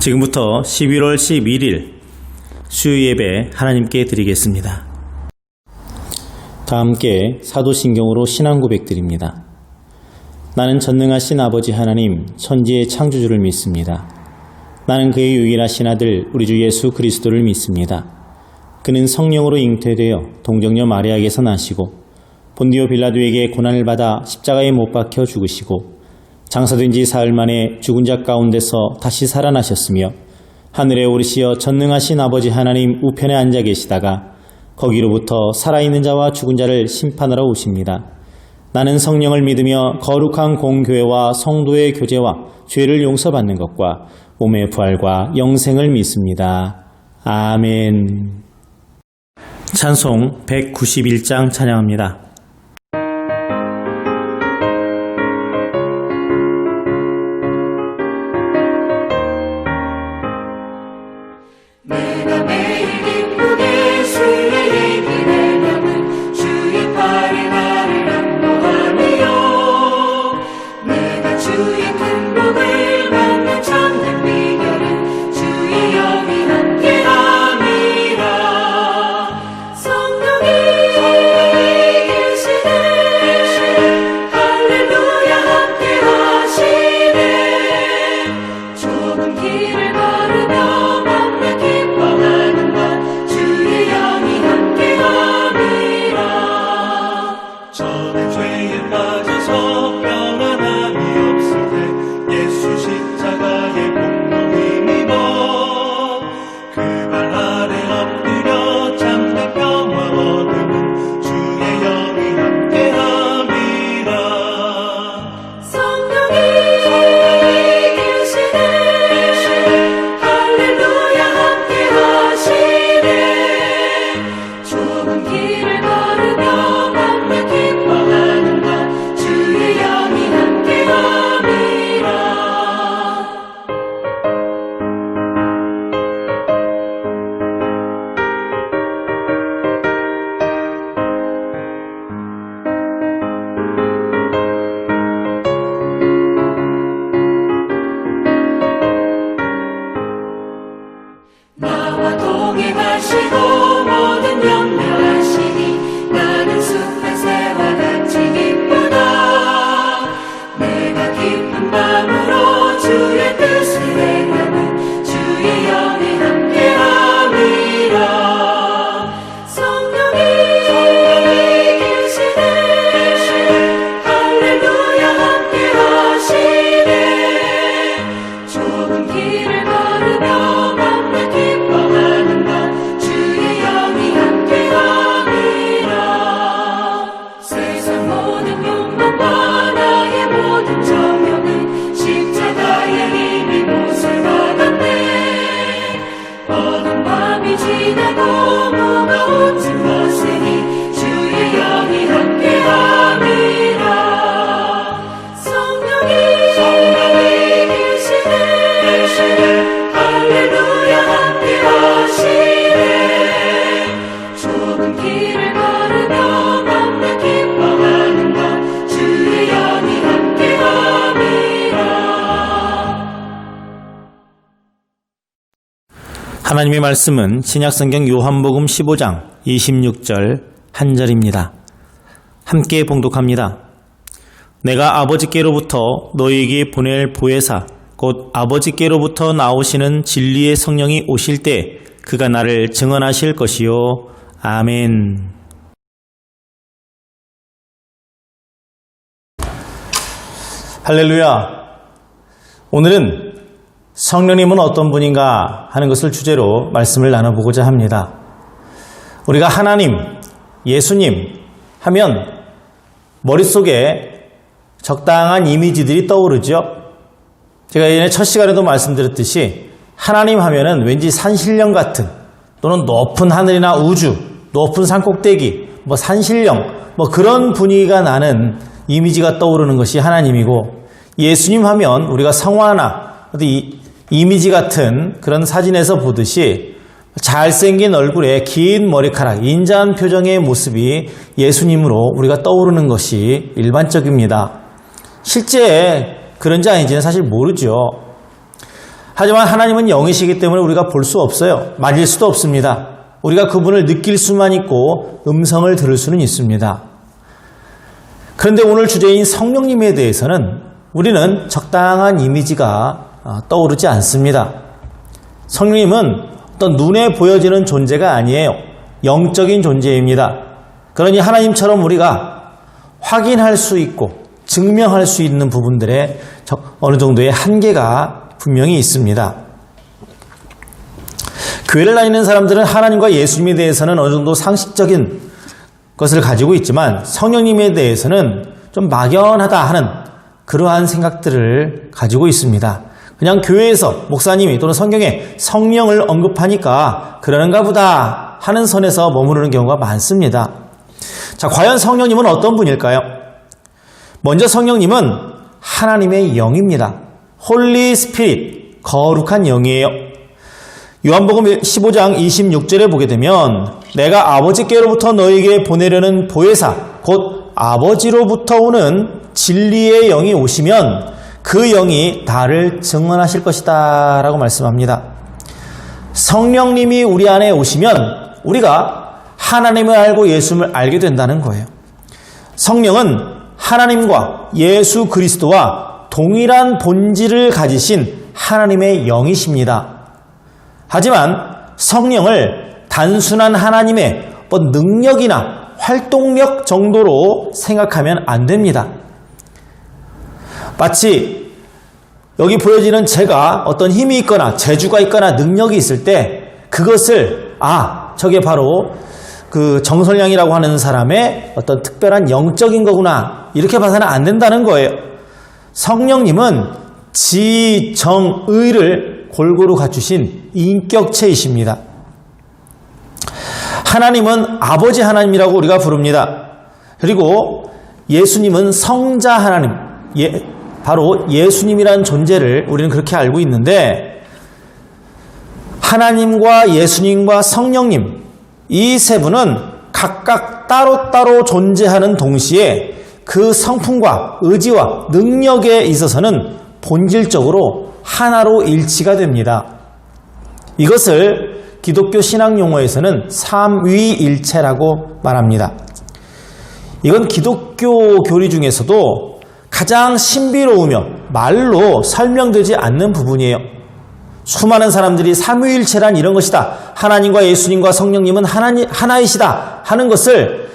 지금부터 11월 11일 수요예배 하나님께 드리겠습니다. 다 함께 사도신경으로 신앙 고백드립니다. 나는 전능하신 아버지 하나님 천지의 창조주를 믿습니다. 나는 그의 유일하신 아들 우리 주 예수 그리스도를 믿습니다. 그는 성령으로 잉태되어 동정녀 마리아에게서 나시고 본디오 빌라도에게 고난을 받아 십자가에 못 박혀 죽으시고 장사된 지 사흘 만에 죽은 자 가운데서 다시 살아나셨으며 하늘에 오르시어 전능하신 아버지 하나님 우편에 앉아 계시다가 거기로부터 살아있는 자와 죽은 자를 심판하러 오십니다. 나는 성령을 믿으며 거룩한 공교회와 성도의 교제와 죄를 용서받는 것과 몸의 부활과 영생을 믿습니다. 아멘. 찬송 191장 찬양합니다. 내가 매일 기쁘게 주의 얘기를 나는 주의 팔에 나를 안보하며 내가 주의 큰 복을 받는 참된 비결은 주의 영이 함께함이라. 성령이 계시네 할렐루야 함께하시네. 좁은 길을 걸으며 저는 죄에 빠져서 평안함이 없을 때 예수 십자가의 공로 힘입어 그 발 아래 엎드려 참된 평화 얻음은 주의 영이 함께함이라. 성령이 계시네 할렐루야 함께하시네. 좁은 길을 걸으며 기뻐하는 것 주의 영이 함께함이라. 나와 동행하시고 모든 염려하시니 나는 숲의 새와 같이 기쁘다. 내가 기쁜 마음으로 주의 뜻을 행하는 주의 영이 함께함이라. 성령이 계시네 할렐루야 함께하시네. 좁은 길을 걸으며 맘에 기뻐하는 것 주의 영이 함께함이라. 세상 모든 욕망과 나의 모든 정욕은 십자가의 힘이 못을 받았네. 어두운 밤이 지나고 무거운 짐 벗으니 주의 영이 함께함이라. 성령이 계시네 할렐루야 함께하시네. 좁은 길을 걸으며 맘에 기뻐하는 것 주의 영이 함께함이라. 하나님의 말씀은 신약성경 요한복음 15장 26절 한 절입니다. 함께 봉독합니다. 내가 아버지께로부터 너희에게 보낼 보혜사 곧 아버지께로부터 나오시는 진리의 성령이 오실 때 그가 나를 증언하실 것이요. 아멘. 할렐루야. 오늘은 성령님은 어떤 분인가 하는 것을 주제로 말씀을 나눠보고자 합니다. 우리가 하나님, 예수님 하면 머릿속에 적당한 이미지들이 떠오르죠. 제가 예전에 첫 시간에도 말씀드렸듯이 하나님 하면은 왠지 산신령 같은 또는 높은 하늘이나 우주, 높은 산꼭대기, 산신령 그런 분위기가 나는 이미지가 떠오르는 것이 하나님이고, 예수님 하면 우리가 성화나 이미지 같은 그런 사진에서 보듯이 잘생긴 얼굴에 긴 머리카락, 인자한 표정의 모습이 예수님으로 우리가 떠오르는 것이 일반적입니다. 실제 그런지 아닌지는 사실 모르죠. 하지만 하나님은 영이시기 때문에 우리가 볼 수 없어요. 만질 수도 없습니다. 우리가 그분을 느낄 수만 있고 음성을 들을 수는 있습니다. 그런데 오늘 주제인 성령님에 대해서는 우리는 적당한 이미지가 떠오르지 않습니다. 성령님은 어떤 눈에 보여지는 존재가 아니에요. 영적인 존재입니다. 그러니 하나님처럼 우리가 확인할 수 있고 증명할 수 있는 부분들에 어느 정도의 한계가 분명히 있습니다. 교회를 다니는 사람들은 하나님과 예수님에 대해서는 어느 정도 상식적인 것을 가지고 있지만 성령님에 대해서는 좀 막연하다 하는 그러한 생각들을 가지고 있습니다. 그냥 교회에서 목사님이 또는 성경에 성령을 언급하니까 그러는가 보다 하는 선에서 머무르는 경우가 많습니다. 자, 과연 성령님은 어떤 분일까요? 먼저 성령님은 하나님의 영입니다. 홀리 스피릿, 거룩한 영이에요. 요한복음 15장 26절에 보게 되면 내가 아버지께로부터 너에게 보내려는 보혜사 곧 아버지로부터 오는 진리의 영이 오시면 그 영이 나를 증언하실 것이다 라고 말씀합니다. 성령님이 우리 안에 오시면 우리가 하나님을 알고 예수님을 알게 된다는 거예요. 성령은 하나님과 예수 그리스도와 동일한 본질을 가지신 하나님의 영이십니다. 하지만 성령을 단순한 하나님의 능력이나 활동력 정도로 생각하면 안 됩니다. 마치 여기 보여지는 제가 어떤 힘이 있거나 재주가 있거나 능력이 있을 때 그것을 저게 바로 그 정설량이라고 하는 사람의 어떤 특별한 영적인 거구나 이렇게 봐서는 안 된다는 거예요. 성령님은 지, 정, 의를 골고루 갖추신 인격체이십니다. 하나님은 아버지 하나님이라고 우리가 부릅니다. 그리고 예수님은 성자 하나님, 바로 예수님이라는 존재를 우리는 그렇게 알고 있는데 하나님과 예수님과 성령님 이 세 분은 각각 따로따로 존재하는 동시에 그 성품과 의지와 능력에 있어서는 본질적으로 하나로 일치가 됩니다. 이것을 기독교 신앙 용어에서는 삼위일체라고 말합니다. 이건 기독교 교리 중에서도 가장 신비로우며 말로 설명되지 않는 부분이에요. 수많은 사람들이 삼위일체란 이런 것이다. 하나님과 예수님과 성령님은 하나이시다 하는 것을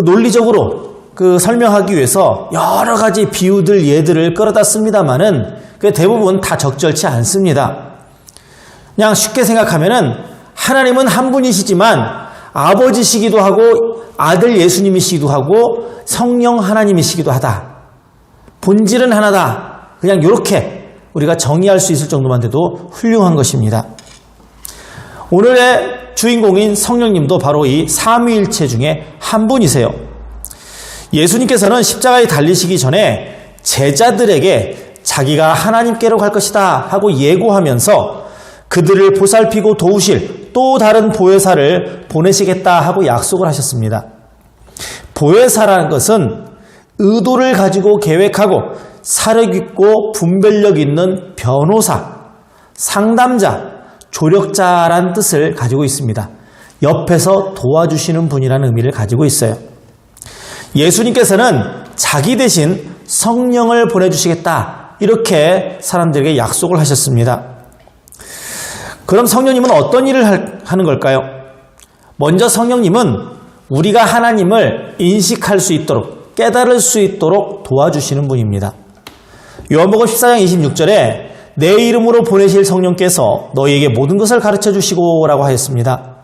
논리적으로 설명하기 위해서 여러 가지 비유들, 예들을 끌어다 씁니다만은 대부분 다 적절치 않습니다. 그냥 쉽게 생각하면은 하나님은 한 분이시지만 아버지시기도 하고 아들 예수님이시기도 하고 성령 하나님이시기도 하다. 본질은 하나다. 그냥 이렇게 우리가 정의할 수 있을 정도만 돼도 훌륭한 것입니다. 오늘의 주인공인 성령님도 바로 이 삼위일체 중에 한 분이세요. 예수님께서는 십자가에 달리시기 전에 제자들에게 자기가 하나님께로 갈 것이다 하고 예고하면서 그들을 보살피고 도우실 또 다른 보혜사를 보내시겠다 하고 약속을 하셨습니다. 보혜사라는 것은 의도를 가지고 계획하고 사력 있고 분별력 있는 변호사, 상담자, 조력자란 뜻을 가지고 있습니다. 옆에서 도와주시는 분이라는 의미를 가지고 있어요. 예수님께서는 자기 대신 성령을 보내주시겠다 이렇게 사람들에게 약속을 하셨습니다. 그럼 성령님은 어떤 일을 하는 걸까요? 먼저 성령님은 우리가 하나님을 인식할 수 있도록 깨달을 수 있도록 도와주시는 분입니다. 요한복음 14장 26절에 내 이름으로 보내실 성령께서 너희에게 모든 것을 가르쳐 주시고 라고 하였습니다.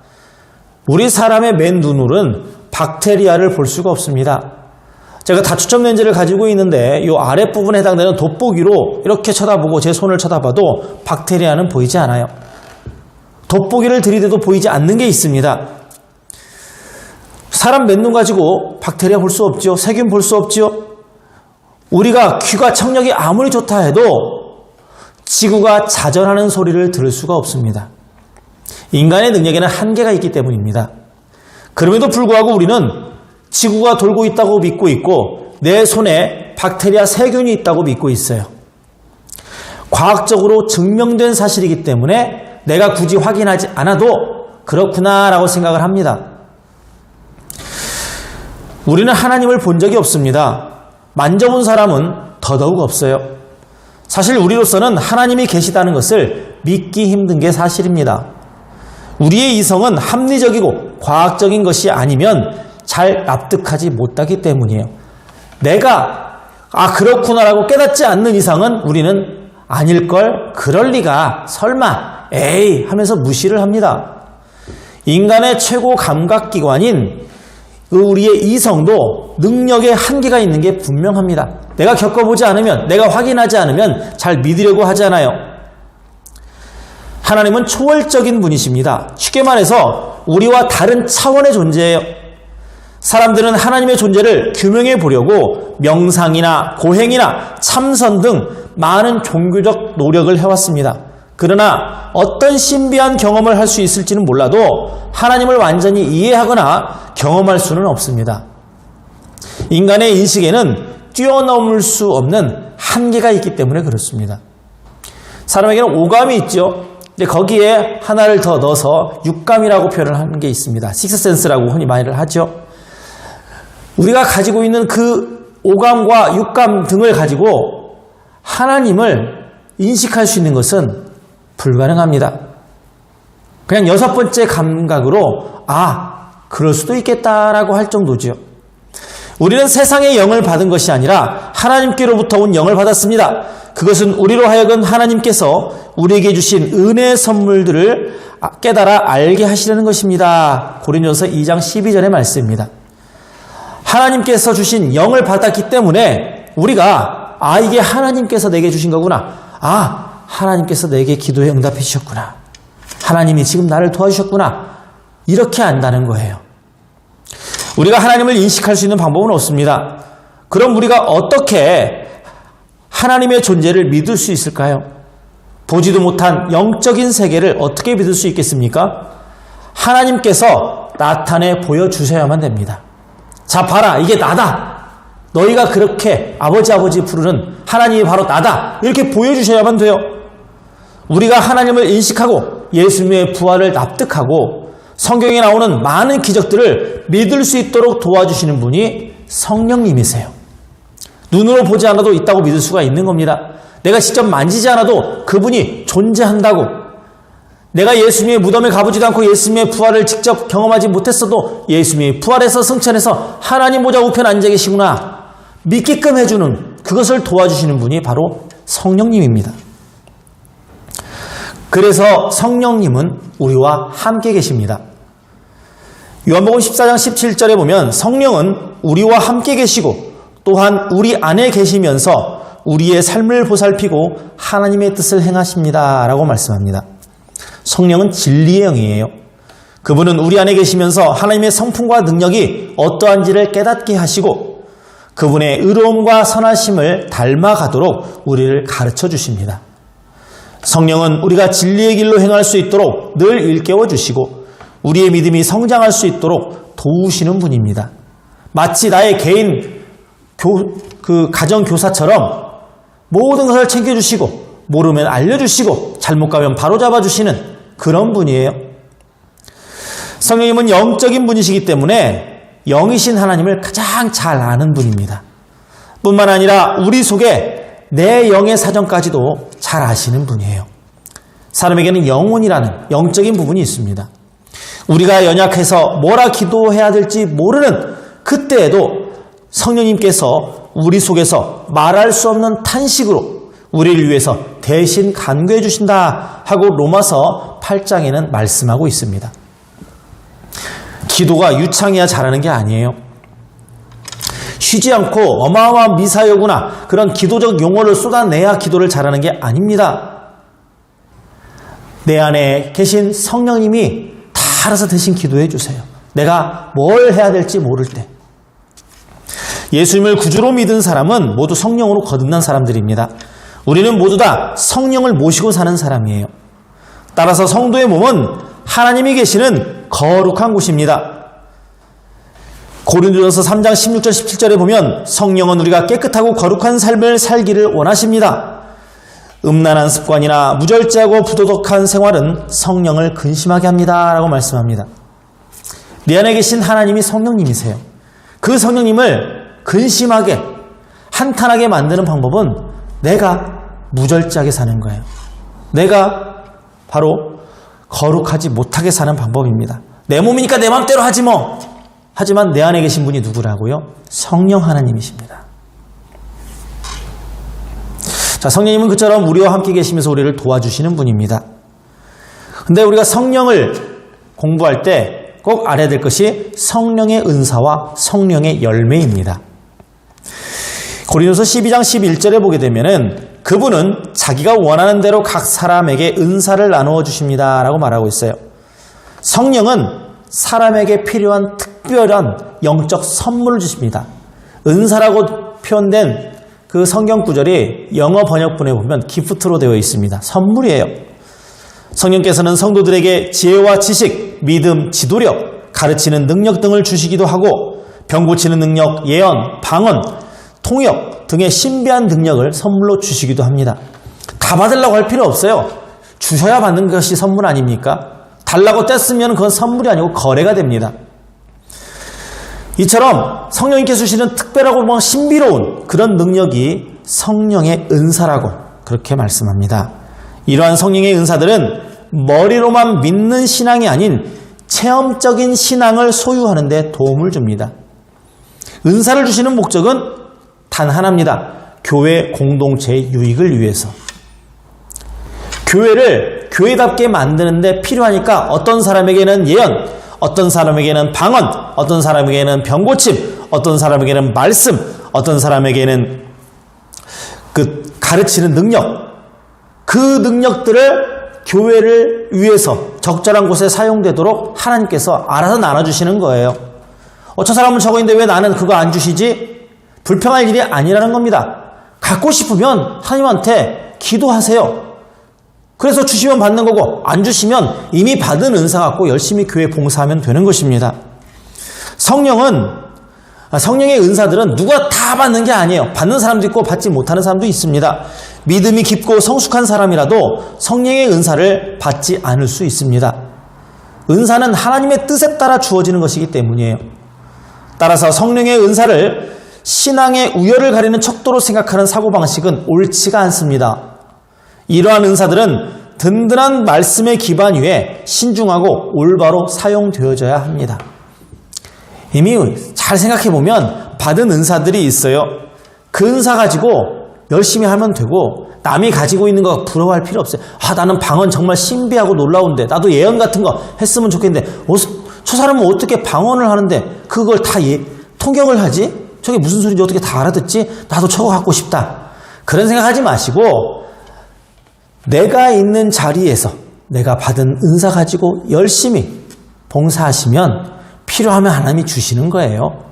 우리 사람의 맨 눈으로는 박테리아를 볼 수가 없습니다. 제가 다초점 렌즈를 가지고 있는데 이 아랫부분에 해당되는 돋보기로 이렇게 쳐다보고 제 손을 쳐다봐도 박테리아는 보이지 않아요. 돋보기를 들이대도 보이지 않는 게 있습니다. 사람 맨눈 가지고 박테리아 볼 수 없죠. 세균 볼 수 없죠. 우리가 귀가 청력이 아무리 좋다 해도 지구가 자전하는 소리를 들을 수가 없습니다. 인간의 능력에는 한계가 있기 때문입니다. 그럼에도 불구하고 우리는 지구가 돌고 있다고 믿고 있고 내 손에 박테리아 세균이 있다고 믿고 있어요. 과학적으로 증명된 사실이기 때문에 내가 굳이 확인하지 않아도 그렇구나라고 생각을 합니다. 우리는 하나님을 본 적이 없습니다. 만져본 사람은 더더욱 없어요. 사실 우리로서는 하나님이 계시다는 것을 믿기 힘든 게 사실입니다. 우리의 이성은 합리적이고 과학적인 것이 아니면 잘 납득하지 못하기 때문이에요. 내가 그렇구나라고 깨닫지 않는 이상은 우리는 아닐걸, 그럴 리가, 설마, 에이 하면서 무시를 합니다. 인간의 최고 감각기관인 우리의 이성도 능력의 한계가 있는 게 분명합니다. 내가 겪어보지 않으면, 내가 확인하지 않으면 잘 믿으려고 하지 않아요. 하나님은 초월적인 분이십니다. 쉽게 말해서 우리와 다른 차원의 존재예요. 사람들은 하나님의 존재를 규명해 보려고 명상이나 고행이나 참선 등 많은 종교적 노력을 해왔습니다. 그러나 어떤 신비한 경험을 할 수 있을지는 몰라도 하나님을 완전히 이해하거나 경험할 수는 없습니다. 인간의 인식에는 뛰어넘을 수 없는 한계가 있기 때문에 그렇습니다. 사람에게는 오감이 있죠. 근데 거기에 하나를 더 넣어서 육감이라고 표현을 하는 게 있습니다. 식스센스라고 흔히 말을 하죠. 우리가 가지고 있는 그 오감과 육감 등을 가지고 하나님을 인식할 수 있는 것은 불가능합니다. 그냥 6번째 감각으로 그럴 수도 있겠다라고 할 정도죠. 우리는 세상의 영을 받은 것이 아니라 하나님께로부터 온 영을 받았습니다. 그것은 우리로 하여금 하나님께서 우리에게 주신 은혜의 선물들을 깨달아 알게 하시려는 것입니다. 고린도서 2장 12절의 말씀입니다. 하나님께서 주신 영을 받았기 때문에 우리가 이게 하나님께서 내게 주신 거구나. 하나님께서 내게 기도에 응답해 주셨구나. 하나님이 지금 나를 도와주셨구나. 이렇게 안다는 거예요. 우리가 하나님을 인식할 수 있는 방법은 없습니다. 그럼 우리가 어떻게 하나님의 존재를 믿을 수 있을까요? 보지도 못한 영적인 세계를 어떻게 믿을 수 있겠습니까? 하나님께서 나타내 보여주셔야만 됩니다. 자, 봐라, 이게 나다. 너희가 그렇게 아버지 부르는 하나님이 바로 나다. 이렇게 보여주셔야만 돼요. 우리가 하나님을 인식하고 예수님의 부활을 납득하고 성경에 나오는 많은 기적들을 믿을 수 있도록 도와주시는 분이 성령님이세요. 눈으로 보지 않아도 있다고 믿을 수가 있는 겁니다. 내가 직접 만지지 않아도 그분이 존재한다고. 내가 예수님의 무덤에 가보지도 않고 예수님의 부활을 직접 경험하지 못했어도 예수님이 부활해서 승천해서 하나님 보좌 우편에 앉아 계시구나 믿게끔 해주는, 그것을 도와주시는 분이 바로 성령님입니다. 그래서 성령님은 우리와 함께 계십니다. 요한복음 14장 17절에 보면 성령은 우리와 함께 계시고 또한 우리 안에 계시면서 우리의 삶을 보살피고 하나님의 뜻을 행하십니다 라고 말씀합니다. 성령은 진리의 영이에요. 그분은 우리 안에 계시면서 하나님의 성품과 능력이 어떠한지를 깨닫게 하시고 그분의 의로움과 선하심을 닮아가도록 우리를 가르쳐 주십니다. 성령은 우리가 진리의 길로 행할 수 있도록 늘 일깨워 주시고 우리의 믿음이 성장할 수 있도록 도우시는 분입니다. 마치 나의 개인 가정교사처럼 모든 것을 챙겨주시고 모르면 알려주시고 잘못 가면 바로잡아 주시는 그런 분이에요. 성령님은 영적인 분이시기 때문에 영이신 하나님을 가장 잘 아는 분입니다. 뿐만 아니라 우리 속에 내 영의 사정까지도 잘 아시는 분이에요. 사람에게는 영혼이라는 영적인 부분이 있습니다. 우리가 연약해서 뭐라 기도해야 될지 모르는 그때에도 성령님께서 우리 속에서 말할 수 없는 탄식으로 우리를 위해서 대신 간구해 주신다 하고 로마서 8장에는 말씀하고 있습니다. 기도가 유창해야 잘하는 게 아니에요. 쉬지 않고 어마어마한 미사여구나 그런 기도적 용어를 쏟아내야 기도를 잘하는 게 아닙니다. 내 안에 계신 성령님이 다 알아서 대신 기도해 주세요. 내가 뭘 해야 될지 모를 때. 예수님을 구주로 믿은 사람은 모두 성령으로 거듭난 사람들입니다. 우리는 모두 다 성령을 모시고 사는 사람이에요. 따라서 성도의 몸은 하나님이 계시는 거룩한 곳입니다. 고린도전서 3장 16절 17절에 보면 성령은 우리가 깨끗하고 거룩한 삶을 살기를 원하십니다. 음란한 습관이나 무절제하고 부도덕한 생활은 성령을 근심하게 합니다 라고 말씀합니다. 내 안에 계신 하나님이 성령님이세요. 그 성령님을 근심하게 한탄하게 만드는 방법은 내가 무절제하게 사는 거예요. 내가 바로 거룩하지 못하게 사는 방법입니다. 내 몸이니까 내 맘대로 하지 뭐. 하지만 내 안에 계신 분이 누구라고요? 성령 하나님이십니다. 자, 성령님은 그처럼 우리와 함께 계시면서 우리를 도와주시는 분입니다. 근데 우리가 성령을 공부할 때 꼭 알아야 될 것이 성령의 은사와 성령의 열매입니다. 고린도서 12장 11절에 보게 되면은 그분은 자기가 원하는 대로 각 사람에게 은사를 나누어 주십니다 라고 말하고 있어요. 성령은 사람에게 필요한 특별한 영적 선물을 주십니다. 은사라고 표현된 그 성경 구절이 영어 번역본에 보면 기프트로 되어 있습니다. 선물이에요. 성령께서는 성도들에게 지혜와 지식, 믿음, 지도력, 가르치는 능력 등을 주시기도 하고 병 고치는 능력, 예언, 방언, 통역 등의 신비한 능력을 선물로 주시기도 합니다. 다 받으려고 할 필요 없어요. 주셔야 받는 것이 선물 아닙니까? 달라고 뗐으면 그건 선물이 아니고 거래가 됩니다. 이처럼 성령님께서 주시는 특별하고 신비로운 그런 능력이 성령의 은사라고 그렇게 말씀합니다. 이러한 성령의 은사들은 머리로만 믿는 신앙이 아닌 체험적인 신앙을 소유하는 데 도움을 줍니다. 은사를 주시는 목적은 단 하나입니다. 교회 공동체의 유익을 위해서. 교회를 교회답게 만드는 데 필요하니까 어떤 사람에게는 예언, 어떤 사람에게는 방언, 어떤 사람에게는 병고침, 어떤 사람에게는 말씀, 어떤 사람에게는 그 가르치는 능력, 그 능력들을 교회를 위해서 적절한 곳에 사용되도록 하나님께서 알아서 나눠주시는 거예요. 저 사람은 저거 있는데 왜 나는 그거 안 주시지? 불평할 일이 아니라는 겁니다. 갖고 싶으면 하나님한테 기도하세요. 그래서 주시면 받는 거고 안 주시면 이미 받은 은사 갖고 열심히 교회 봉사하면 되는 것입니다. 성령의 은사들은 누가 다 받는 게 아니에요. 받는 사람도 있고 받지 못하는 사람도 있습니다. 믿음이 깊고 성숙한 사람이라도 성령의 은사를 받지 않을 수 있습니다. 은사는 하나님의 뜻에 따라 주어지는 것이기 때문이에요. 따라서 성령의 은사를 신앙의 우열을 가리는 척도로 생각하는 사고방식은 옳지가 않습니다. 이러한 은사들은 든든한 말씀의 기반 위에 신중하고 올바로 사용되어져야 합니다. 이미 잘 생각해보면 받은 은사들이 있어요. 그 은사 가지고 열심히 하면 되고 남이 가지고 있는 거 부러워할 필요 없어요. 나는 방언 정말 신비하고 놀라운데 나도 예언 같은 거 했으면 좋겠는데 저 사람은 어떻게 방언을 하는데 그걸 다 통역을 하지? 저게 무슨 소리인지 어떻게 다 알아듣지? 나도 저거 갖고 싶다. 그런 생각하지 마시고 내가 있는 자리에서 내가 받은 은사 가지고 열심히 봉사하시면 필요하면 하나님이 주시는 거예요.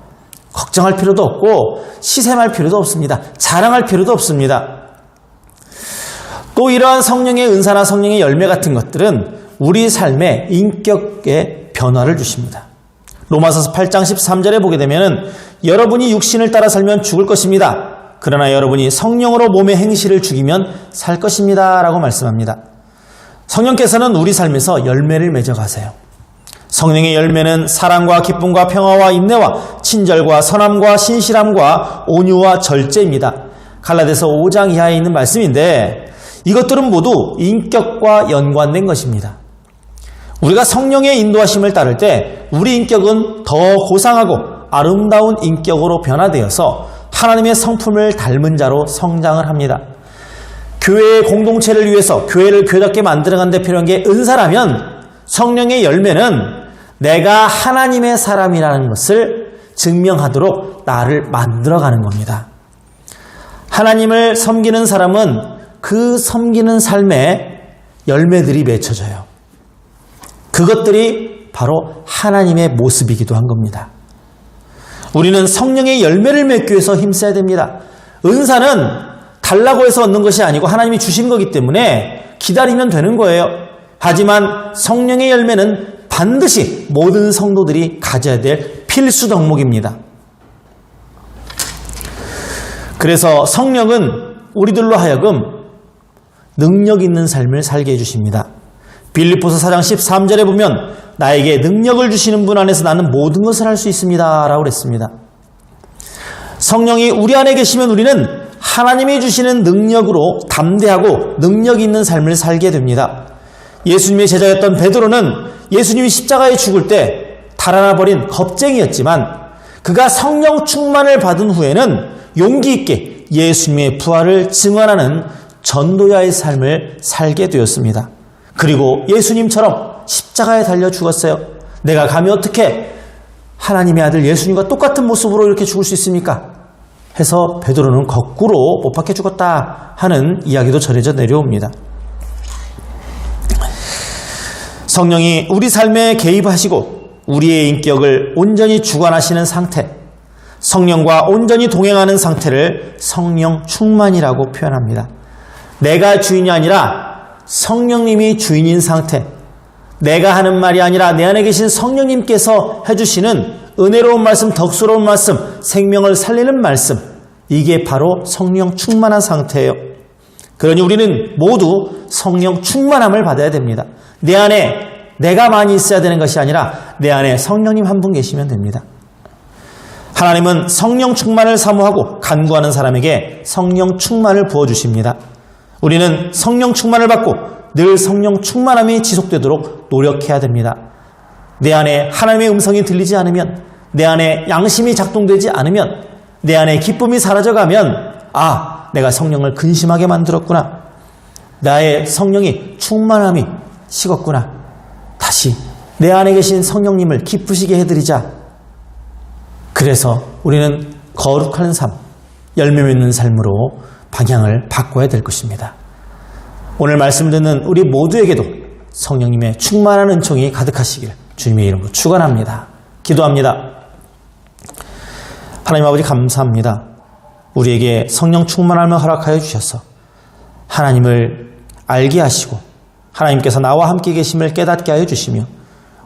걱정할 필요도 없고 시샘할 필요도 없습니다. 자랑할 필요도 없습니다. 또 이러한 성령의 은사나 성령의 열매 같은 것들은 우리 삶의 인격에 변화를 주십니다. 로마서서 8장 13절에 보게 되면 여러분이 육신을 따라 살면 죽을 것입니다. 그러나 여러분이 성령으로 몸의 행실을 죽이면 살 것입니다 라고 말씀합니다. 성령께서는 우리 삶에서 열매를 맺어가세요. 성령의 열매는 사랑과 기쁨과 평화와 인내와 친절과 선함과 신실함과 온유와 절제입니다. 갈라디아서 5장 이하에 있는 말씀인데 이것들은 모두 인격과 연관된 것입니다. 우리가 성령의 인도하심을 따를 때 우리 인격은 더 고상하고 아름다운 인격으로 변화되어서 하나님의 성품을 닮은 자로 성장을 합니다. 교회의 공동체를 위해서 교회를 교회답게 만들어가는 데 필요한 게 은사라면 성령의 열매는 내가 하나님의 사람이라는 것을 증명하도록 나를 만들어가는 겁니다. 하나님을 섬기는 사람은 그 섬기는 삶에 열매들이 맺혀져요. 그것들이 바로 하나님의 모습이기도 한 겁니다. 우리는 성령의 열매를 맺기 위해서 힘써야 됩니다. 은사는 달라고 해서 얻는 것이 아니고 하나님이 주신 거기 때문에 기다리면 되는 거예요. 하지만 성령의 열매는 반드시 모든 성도들이 가져야 될 필수 덕목입니다. 그래서 성령은 우리들로 하여금 능력 있는 삶을 살게 해주십니다. 빌립보서 4장 13절에 보면 나에게 능력을 주시는 분 안에서 나는 모든 것을 할 수 있습니다 라고 그랬습니다. 성령이 우리 안에 계시면 우리는 하나님이 주시는 능력으로 담대하고 능력 있는 삶을 살게 됩니다. 예수님의 제자였던 베드로는 예수님이 십자가에 죽을 때 달아나 버린 겁쟁이였지만 그가 성령 충만을 받은 후에는 용기 있게 예수님의 부활을 증언하는 전도자의 삶을 살게 되었습니다. 그리고 예수님처럼 십자가에 달려 죽었어요. 내가 감히 어떻게 하나님의 아들 예수님과 똑같은 모습으로 이렇게 죽을 수 있습니까? 해서 베드로는 거꾸로 못 박혀 죽었다 하는 이야기도 전해져 내려옵니다. 성령이 우리 삶에 개입하시고 우리의 인격을 온전히 주관하시는 상태, 성령과 온전히 동행하는 상태를 성령 충만이라고 표현합니다. 내가 주인이 아니라 성령님이 주인인 상태, 내가 하는 말이 아니라 내 안에 계신 성령님께서 해주시는 은혜로운 말씀, 덕스러운 말씀, 생명을 살리는 말씀, 이게 바로 성령 충만한 상태예요. 그러니 우리는 모두 성령 충만함을 받아야 됩니다. 내 안에 내가 많이 있어야 되는 것이 아니라 내 안에 성령님 한 분 계시면 됩니다. 하나님은 성령 충만을 사모하고 간구하는 사람에게 성령 충만을 부어주십니다. 우리는 성령 충만을 받고 늘 성령 충만함이 지속되도록 노력해야 됩니다. 내 안에 하나님의 음성이 들리지 않으면, 내 안에 양심이 작동되지 않으면, 내 안에 기쁨이 사라져가면 내가 성령을 근심하게 만들었구나. 나의 성령이 충만함이 식었구나. 다시 내 안에 계신 성령님을 기쁘시게 해드리자. 그래서 우리는 거룩한 삶, 열매 맺는 삶으로 방향을 바꿔야 될 것입니다. 오늘 말씀 듣는 우리 모두에게도 성령님의 충만한 은총이 가득하시길 주님의 이름으로 축원합니다. 기도합니다. 하나님 아버지 감사합니다. 우리에게 성령 충만함을 허락하여 주셔서 하나님을 알게 하시고 하나님께서 나와 함께 계심을 깨닫게 하여 주시며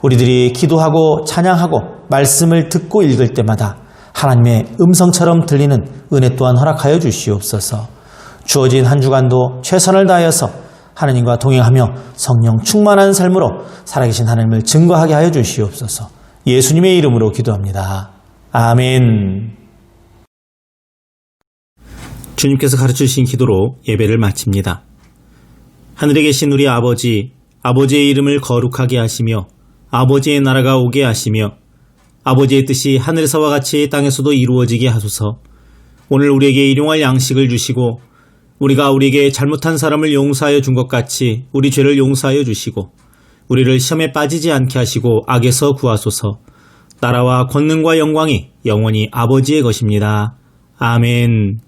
우리들이 기도하고 찬양하고 말씀을 듣고 읽을 때마다 하나님의 음성처럼 들리는 은혜 또한 허락하여 주시옵소서. 주어진 한 주간도 최선을 다하여서 하나님과 동행하며 성령 충만한 삶으로 살아계신 하나님을 증거하게 하여 주시옵소서. 예수님의 이름으로 기도합니다. 아멘. 주님께서 가르쳐주신 기도로 예배를 마칩니다. 하늘에 계신 우리 아버지, 아버지의 이름을 거룩하게 하시며 아버지의 나라가 오게 하시며 아버지의 뜻이 하늘에서와 같이 땅에서도 이루어지게 하소서. 오늘 우리에게 일용할 양식을 주시고 우리가 우리에게 잘못한 사람을 용서하여 준 것 같이 우리 죄를 용서하여 주시고 우리를 시험에 빠지지 않게 하시고 악에서 구하소서. 나라와 권능과 영광이 영원히 아버지의 것입니다. 아멘.